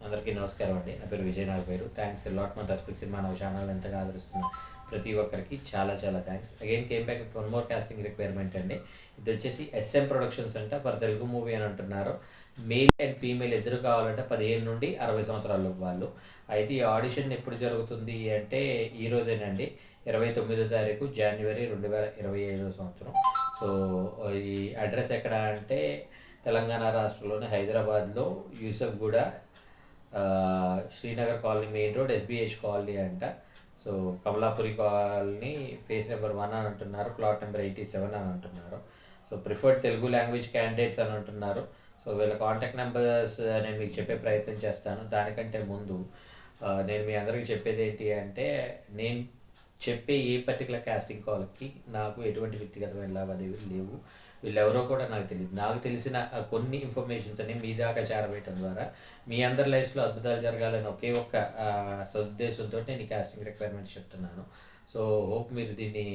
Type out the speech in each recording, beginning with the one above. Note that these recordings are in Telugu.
అందరికీ నమస్కారం అండి. నా పేరు విజయ్ నాగపేరు. థ్యాంక్స్ లాట్ మన రెస్పెక్ట్ సినిమా నా ఛానల్ ఎంతగా ఆదరిస్తున్న ప్రతి ఒక్కరికి చాలా చాలా thanks. Again came back with one more casting requirement అండి. ఇది వచ్చేసి ఎస్ఎం ప్రొడక్షన్స్ అంట ఫర్ తెలుగు మూవీ అని అంటున్నారు. మేల్ అండ్ ఫీమేల్ ఇద్దరు కావాలంటే 15 నుండి 60 సంవత్సరాల వాళ్ళు. అయితే ఈ ఆడిషన్ ఎప్పుడు జరుగుతుంది అంటే ఈ రోజేనండి, 29వ తారీఖు జనవరి 2025 సంవత్సరం. సో ఈ అడ్రస్ ఎక్కడ అంటే తెలంగాణ రాష్ట్రంలోని హైదరాబాద్లో Yousufguda, Srinagar colony main road, SBH colony అంట. So Kamalapuri colony phase number 1 అని అంటున్నారు, ప్లాట్ నెంబర్ 87 అని అంటున్నారు. So preferred Telugu language candidates అని అంటున్నారు. సో వీళ్ళ కాంటాక్ట్ నెంబర్స్ నేను మీకు చెప్పే ప్రయత్నం చేస్తాను. దానికంటే ముందు నేను మీ అందరికీ చెప్పేది ఏంటి అంటే, నేను చెప్పే ఏ పర్టికులర్ కాస్టింగ్ కాల్కి నాకు ఎటువంటి వ్యక్తిగతమైన లావాదేవీలు లేవు. వీళ్ళెవరో కూడా నాకు తెలియదు. నాకు తెలిసిన కొన్ని ఇన్ఫర్మేషన్స్ అని మీ దాకా చేరవేయటం ద్వారా మీ అందరి లైఫ్లో అద్భుతాలు జరగాలని ఒకే ఒక్క సదుద్దేశంతో నేను ఈ కాస్టింగ్ రిక్వైర్మెంట్స్ చెప్తున్నాను. సో హోప్ మీరు దీన్ని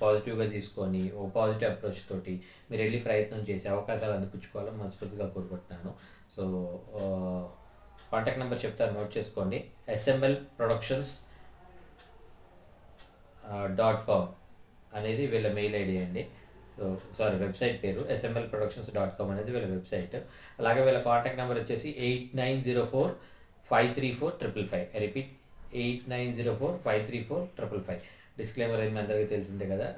పాజిటివ్గా తీసుకొని ఓ పాజిటివ్ అప్రోచ్ తోటి మీరు వెళ్ళి ప్రయత్నం చేసి అవకాశాలు అందిపుచ్చుకోవాలని మనస్ఫూర్తిగా కోరుకుంటున్నాను. సో కాంటాక్ట్ నెంబర్ చెప్తాను, నోట్ చేసుకోండి. SML Productions .com అనేది వీళ్ళ మెయిల్ ఐడి అండి. సారీ వెబ్సైట్ పేరు smlproductions.com అనేది వీళ్ళ వెబ్సైట్. అలాగే వీళ్ళ కాంటాక్ట్ నెంబర్ వచ్చేసి 8904534555. I repeat 8904534555. డిస్క్లైమర్ ఏమి అందరికీ తెలిసిందే కదా,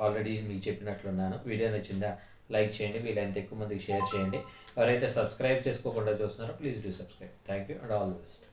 ఆల్రెడీ మీకు చెప్పినట్లున్నాను. వీడియో నచ్చిందా లైక్ చేయండి, వీళ్ళంత ఎక్కువ మందికి షేర్ చేయండి. ఎవరైతే సబ్స్క్రైబ్ చేసుకోకుండా చూస్తున్నారో please do subscribe. Thank you and all the best.